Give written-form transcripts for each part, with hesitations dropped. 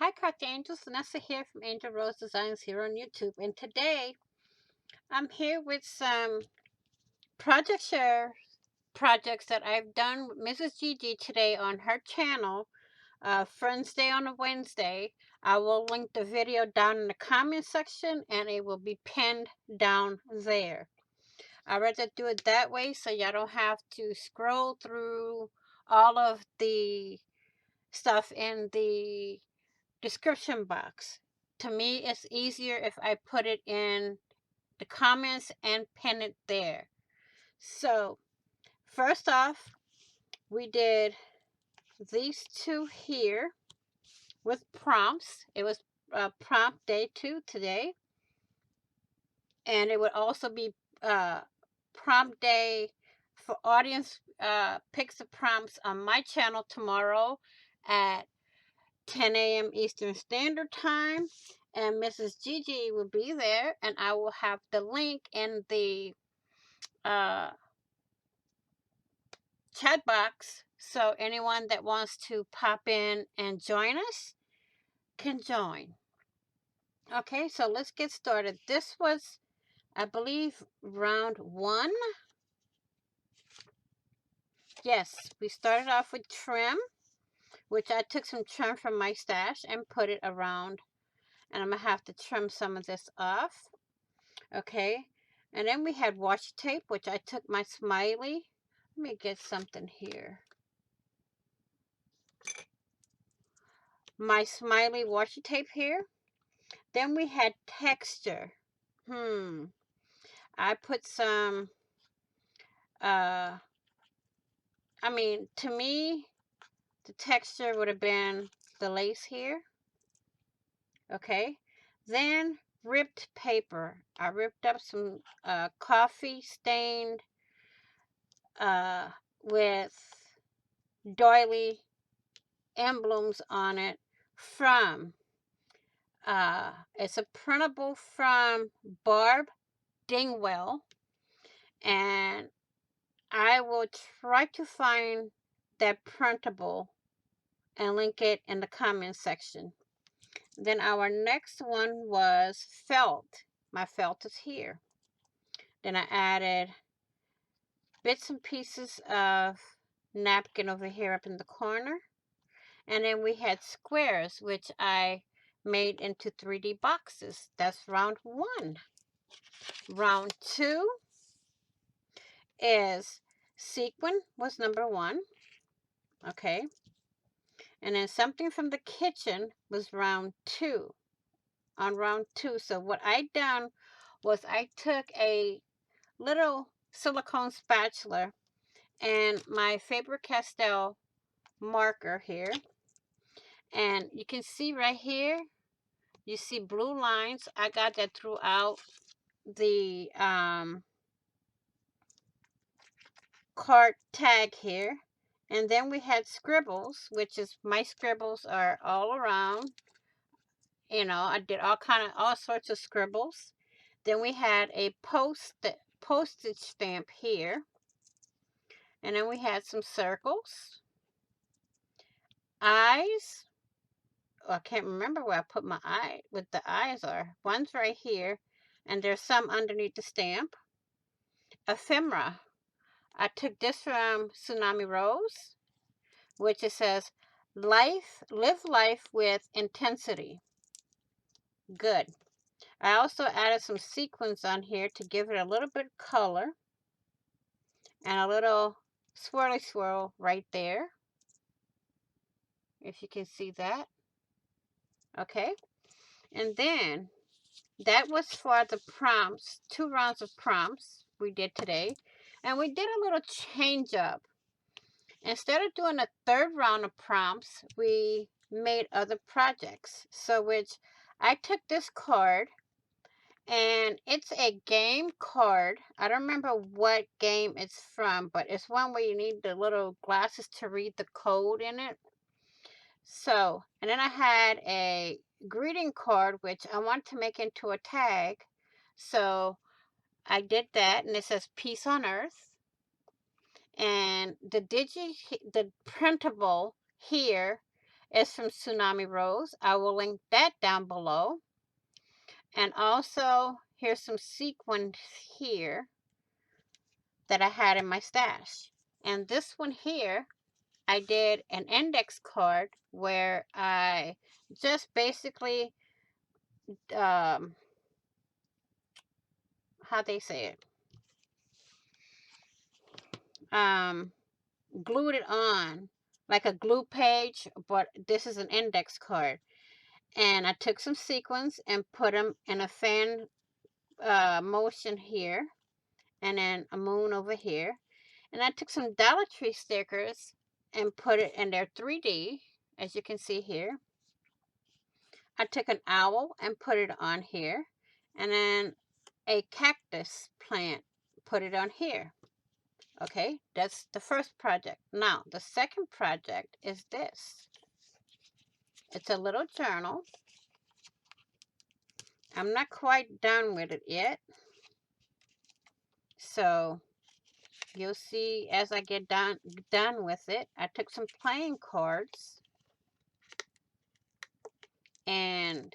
Hi, Craft Angels. Vanessa here from Angel Rose Designs here on YouTube. And today I'm here with some project share projects that I've done with Mrs. Gigi today on her channel, Friends Day on a Wednesday. I will link the video down in the comment section and it will be pinned down there. I'd rather do it that way so y'all don't have to scroll through all of the stuff in the description box. To me, it's easier if I put it in the comments and pin it there. So, first off, we did these two here with prompts. It was prompt day 2 today. And it would also be prompt day for audience picks the prompts on my channel tomorrow at 10 a.m. Eastern Standard Time, and Mrs. Gigi will be there, and I will have the link in the uh, chat box so anyone that wants to pop in and join us can join. Okay, so let's get started. This was, I believe, round 1. Yes, we started off with trim, which I took some trim from my stash and put it around, and I'm going to have to trim some of this off. Okay, and then we had washi tape, which I took my smiley. Let me get something here. My smiley washi tape here. Then we had texture. I put some, I mean, to me, the texture would have been the lace here. Okay, then ripped paper. I ripped up some coffee stained with doily emblems on it from it's a printable from Barb Dingwell, and I will try to find that printable and link it in the comment section. Then our next one was felt. My felt is here. Then I added bits and pieces of napkin over here up in the corner. And then we had squares, which I made into 3D boxes. That's round 1. Round 2 is sequin was number 1. Okay. And then something from the kitchen was round 2. On round 2. So what I done was I took a little silicone spatula and my Faber-Castell marker here. And you can see right here, you see blue lines. I got that throughout the card tag here. And then we had scribbles, which is my scribbles are all around. You know, I did all sorts of scribbles. Then we had a postage stamp here. And then we had some circles. Eyes. Oh, I can't remember where I put my eye, what the eyes are. One's right here, and there's some underneath the stamp. Ephemera. I took this from Tsunami Rose, which it says, live life with intensity. Good. I also added some sequins on here to give it a little bit of color. And a little swirly swirl right there. If you can see that. Okay. And then, that was for the prompts, 2 rounds of prompts we did today. And we did a little change up. Instead of doing a 3rd round of prompts, we made other projects. So which I took this card, and it's a game card. I don't remember what game it's from, but it's one where you need the little glasses to read the code in it. So, and then I had a greeting card, which I want to make into a tag. So I did that, and it says peace on earth. And the printable here It's from Tsunami Rose. I will link that down below. And also, here's some sequins here that I had in my stash. And this one here, I did an index card where I just basically, how they say it, glued it on like a glue page, but this is an index card. And I took some sequins and put them in a fan motion here, and then a moon over here. And I took some Dollar Tree stickers and put it in their 3D, as you can see here. I took an owl and put it on here, and then a cactus plant, put it on here. Okay, that's the first project. Now, the second project is this. It's a little journal. I'm not quite done with it yet. So, you'll see as I get done with it. I took some playing cards and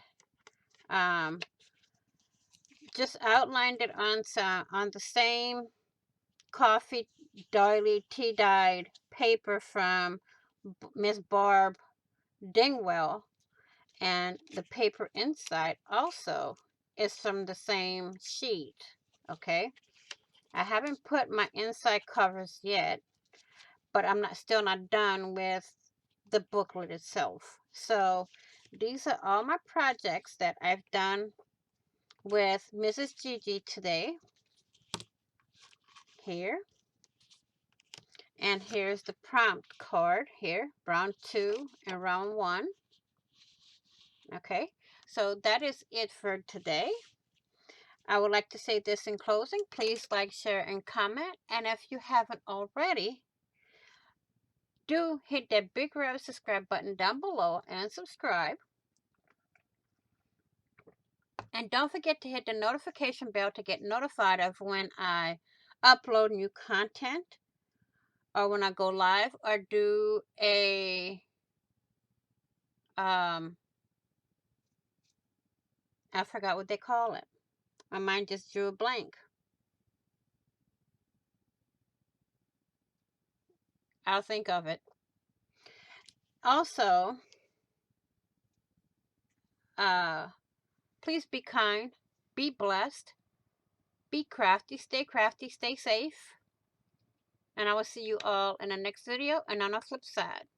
just outlined it on the same coffee doily tea dyed paper from Miss Barb Dingwell, and the paper inside also is from the same sheet. Okay, I haven't put my inside covers yet, but I'm still not done with the booklet itself. So these are all my projects that I've done with Mrs. Gigi today. Here. And here's the prompt card here, round 2 and round 1. Okay, so that is it for today. I would like to say this in closing. Please like, share, and comment. And if you haven't already, do hit that big red subscribe button down below and subscribe. And don't forget to hit the notification bell to get notified of when I upload new content, or when I go live, or do a I forgot what they call it. My mind just drew a blank. I'll think of it. Also, please be kind, be blessed, be crafty, stay safe. And I will see you all in the next video and on the flip side.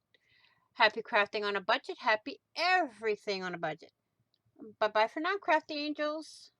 Happy crafting on a budget. Happy everything on a budget. Bye-bye for now, crafty angels.